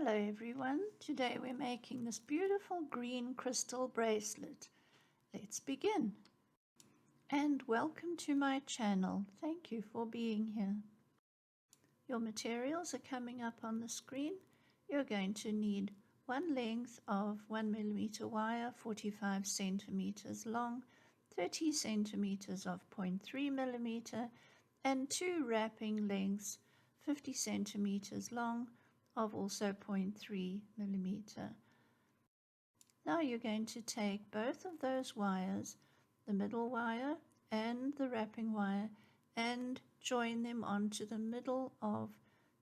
Hello everyone, today we're making this beautiful green crystal bracelet. Let's begin. And welcome to my channel. Thank you for being here. Your materials are coming up on the screen. You're going to need one length of 1mm wire, 45 centimeters long, 30 centimeters of 0.3mm, and two wrapping lengths, 50 centimeters long, of also 0.3mm. Now you're going to take both of those wires, the middle wire and the wrapping wire, and join them onto the middle of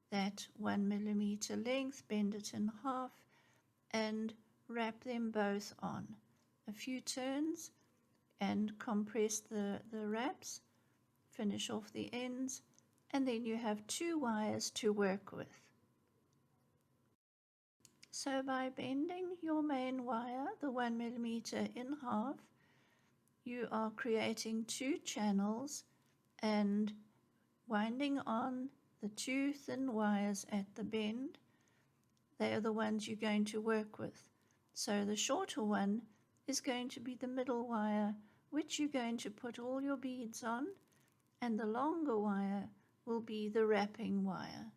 that 1mm length, bend it in half, and wrap them both on. A few turns and compress the wraps, finish off the ends, and then you have two wires to work with. So by bending your main wire, the 1mm, in half, you are creating two channels and winding on the two thin wires at the bend. They are the ones you're going to work with. So the shorter one is going to be the middle wire, which you're going to put all your beads on, and the longer wire will be the wrapping wire.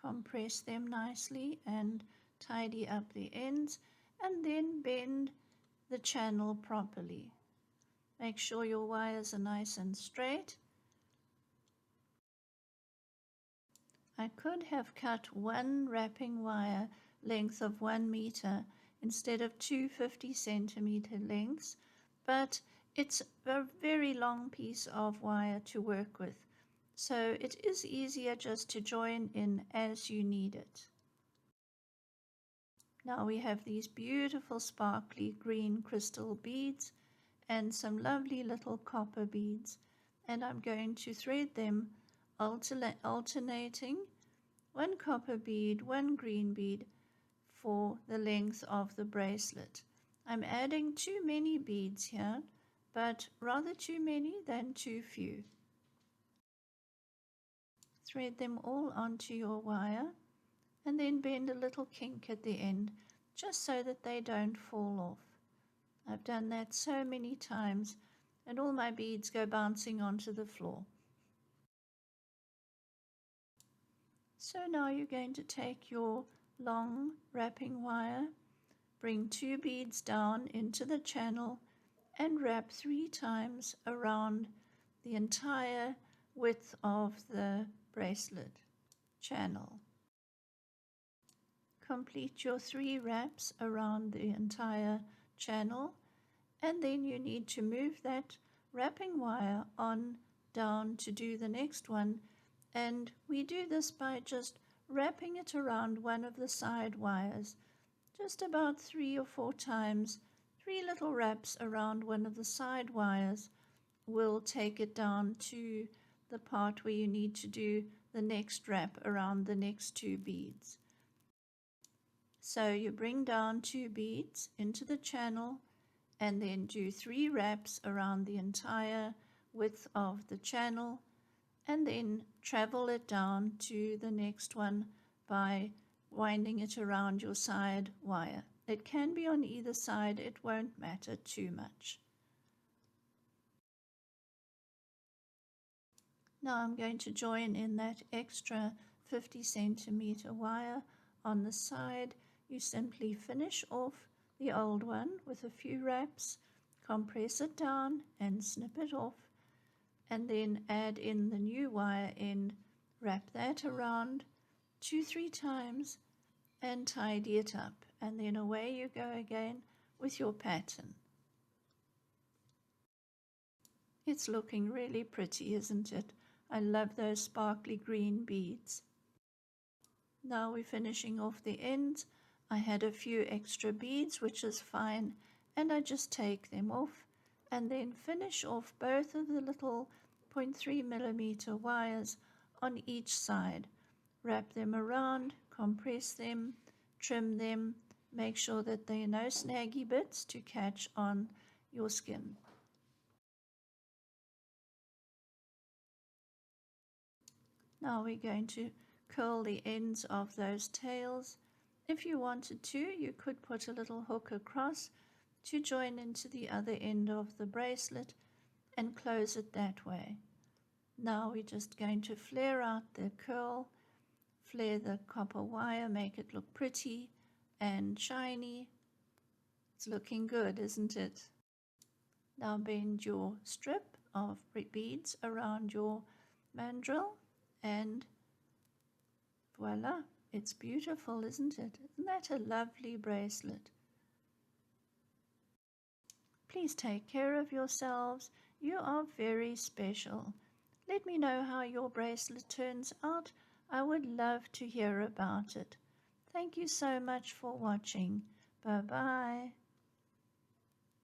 Compress them nicely and tidy up the ends, and then bend the channel properly. Make sure your wires are nice and straight. I could have cut one wrapping wire length of 1 meter instead of two 50 centimeter lengths, but it's a very long piece of wire to work with. So it is easier just to join in as you need it. Now we have these beautiful sparkly green crystal beads and some lovely little copper beads, and I'm going to thread them alternating one copper bead, one green bead for the length of the bracelet. I'm adding too many beads here, but rather too many than too few. Thread them all onto your wire and then bend a little kink at the end just so that they don't fall off. I've done that so many times and all my beads go bouncing onto the floor. So now you're going to take your long wrapping wire, bring two beads down into the channel and wrap 3 times around the entire width of the bracelet channel. Complete your 3 wraps around the entire channel, and then you need to move that wrapping wire on down to do the next one, and we do this by just wrapping it around one of the side wires, just about 3 or 4 times. 3 little wraps around one of the side wires will take it down to the part where you need to do the next wrap around the next 2 beads. So you bring down 2 beads into the channel and then do 3 wraps around the entire width of the channel, and then travel it down to the next one by winding it around your side wire. It can be on either side, it won't matter too much. Now I'm going to join in that extra 50 centimeter wire on the side. You simply finish off the old one with a few wraps, compress it down and snip it off, and then add in the new wire end, wrap that around 2-3 times and tidy it up, and then away you go again with your pattern. It's looking really pretty, isn't it? I love those sparkly green beads. Now we're finishing off the ends. I had a few extra beads, which is fine, and I just take them off and then finish off both of the little 0.3mm wires on each side. Wrap them around, compress them, trim them, make sure that there are no snaggy bits to catch on your skin. Now we're going to curl the ends of those tails. If you wanted to, you could put a little hook across to join into the other end of the bracelet and close it that way. Now we're just going to flare out the curl, flare the copper wire, make it look pretty and shiny. It's looking good, isn't it? Now bend your strip of beads around your mandrel and voila, it's beautiful, isn't it? Isn't that a lovely bracelet? Please take care of yourselves. You are very special. Let me know how your bracelet turns out. I would love to hear about it. Thank you so much for watching. Bye-bye.